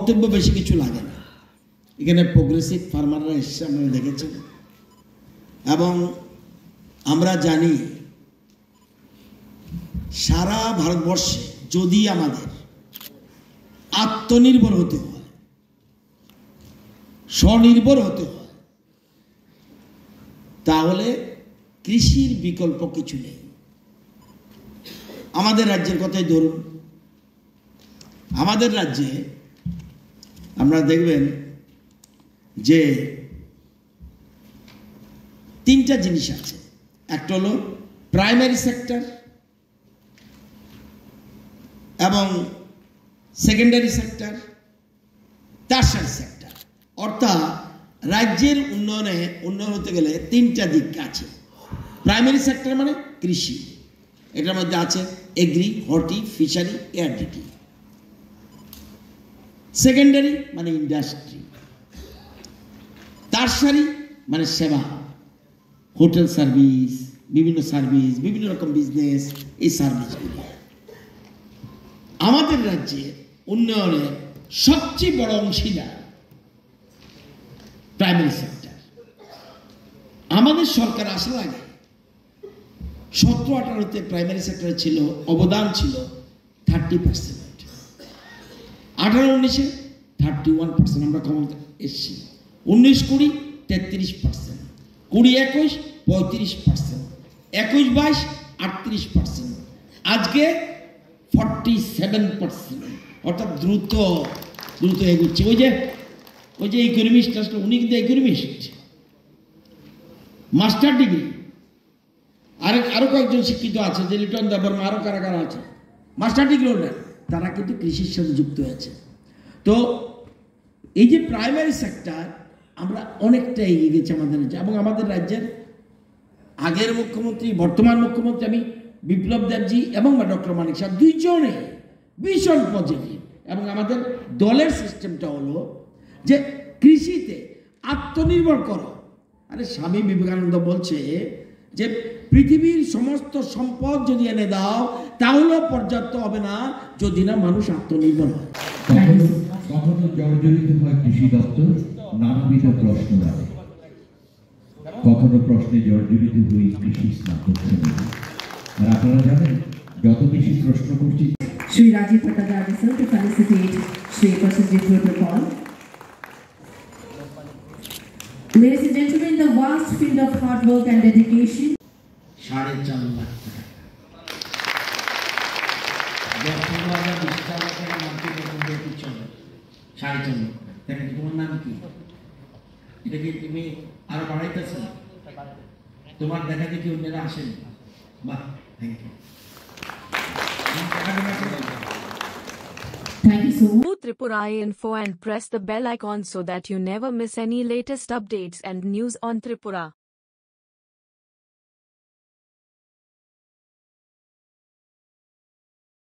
বক্তব্য বেশি কিছু লাগে না। এখানে প্রোগ্রেসিভ ফার্মাররা এসছে, আপনারা দেখেছেন। এবং আমরা জানি সারা ভারতবর্ষে যদি আমাদের আত্মনির্ভর হতে হয়, স্বনির্ভর হতে হয়, তাহলে কৃষির বিকল্প কিছু নেই। আমাদের রাজ্যের কথাই ধরুন, আমাদের রাজ্যে আপনারা দেখবেন যে তিনটা জিনিস আছে। একটা হলো প্রাইমারি সেক্টর এবং সেকেন্ডারি সেক্টর, টারশারি সেক্টর। অর্থাৎ রাজ্যের উন্নয়ন হতে গেলে তিনটা দিক আছে। প্রাইমারি সেক্টর মানে কৃষি, এটার মধ্যে আছে এগ্রি, হর্টি, ফিশারি, এআরডিটি। সেকেন্ডারি মানে ইন্ডাস্ট্রি, টারশারি মানে সেবা, হোটেল সার্ভিস, বিভিন্ন রকম বিজনেস, এই সার্ভিসগুলো। আমাদের রাজ্যে উন্নয়নের সবচেয়ে বড় অংশীদার প্রাইমারি সেক্টর। আমাদের সরকার আসার আগে 17-18-তে প্রাইমারি সেক্টরে ছিল অবদান ছিল 30%, 18-19-এ 31% আমরা ক্ষমতা এসেছি, 19-20 33%, 20-21 35%, 21-22 38%, আজকে 47%। অর্থাৎ দ্রুত এগুচ্ছে। ওই যে ইকোনমিস্ট আসলে, উনি কিন্তু ইকোনমিস্ট, মাস্টার ডিগ্রি। আরো কয়েকজন শিক্ষিত আছে, যে লিটন দেববর্মা, আরো কারা কারা আছে মাস্টার ডিগ্রি হোল্ডার, তারা কিন্তু কৃষির সাথে যুক্ত হয়েছে। তো এই যে প্রাইমারি সেক্টর, আমরা অনেকটা এগিয়ে গেছি আমাদের রাজ্যে। এবং আমাদের রাজ্যের আগের মুখ্যমন্ত্রী, বর্তমান মুখ্যমন্ত্রী আমি বিপ্লব দেবজি এবং ডক্টর মানিক সাহেব দুইজনে ভীষণ পজিটিভ। এবং আমাদের দলের সিস্টেমটা হলো যে কৃষিতে আত্মনির্ভর করো। আরে স্বামী বিবেকানন্দ বলছে যে পৃথিবীর সমস্ত সম্পদ যদি এনে দাও তাহলেও পর্যাপ্ত হবে না যদি না মানুষ আত্মনির্ভর হয়। কখনো জর্জরিত হয় কৃষি দপ্তর নানাবিধ প্রশ্ন রাখে, কখনো প্রশ্নে জর্জরিত হই কৃষি স্নাতক শ্রেণী। আর আপনারা জানেন, যত বেশি প্রশ্ন করছি। Shri Rajiv Bhattacharya sir to felicitate Shri Persistent Protocol. Ladies and gentlemen, the vast field of hard work and dedication. 4.5 lakh টাকা। 10-15,000 টাকা মাসে বেতন দিয়ে দিচ্ছ, 4.5 লাখ। দেখেন তোমার নাম কি? এটা কি তুমি আরো বাড়াইতেছ? তোমার দেখা দেখি অন্যরা আসেন। বাহ, thank you. Thank you so much. Tripura Info and press the bell icon so that you never miss any latest updates and news on Tripura.